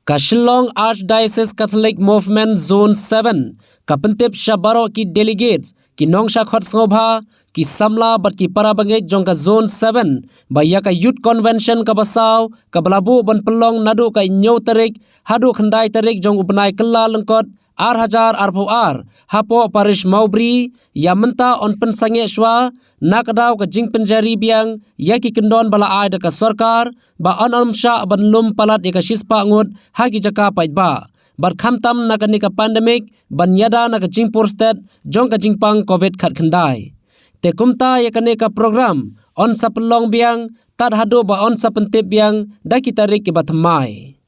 ka Shillong Archdiocese Catholic Movement Zone 7 ka pentip syabaro ki delegates ki nongsha khot ngobha ki samla bat ki para bangai jong ka Zone 7 baya ka youth convention ka basaw ka balabu ban pelong nadu ka nyau tarik hadu khandai tarik jong upnai kala lengkot ar hapo parish maubri ya menta on pensange shwa nakadaw ka jing penjari biang ya ki kendon bala ai da ka sarkar ba on sha ban lum palat ya ka shispa ngut hagi jaka paitba bar khamtam na ka ni ka pandemic ban yada na ka jing state jong ka jingpang covid khat khandai te kumta ya ka ni ka program on sapelong biang tad hadu ba on sapentip biang da ki tarik ki batmai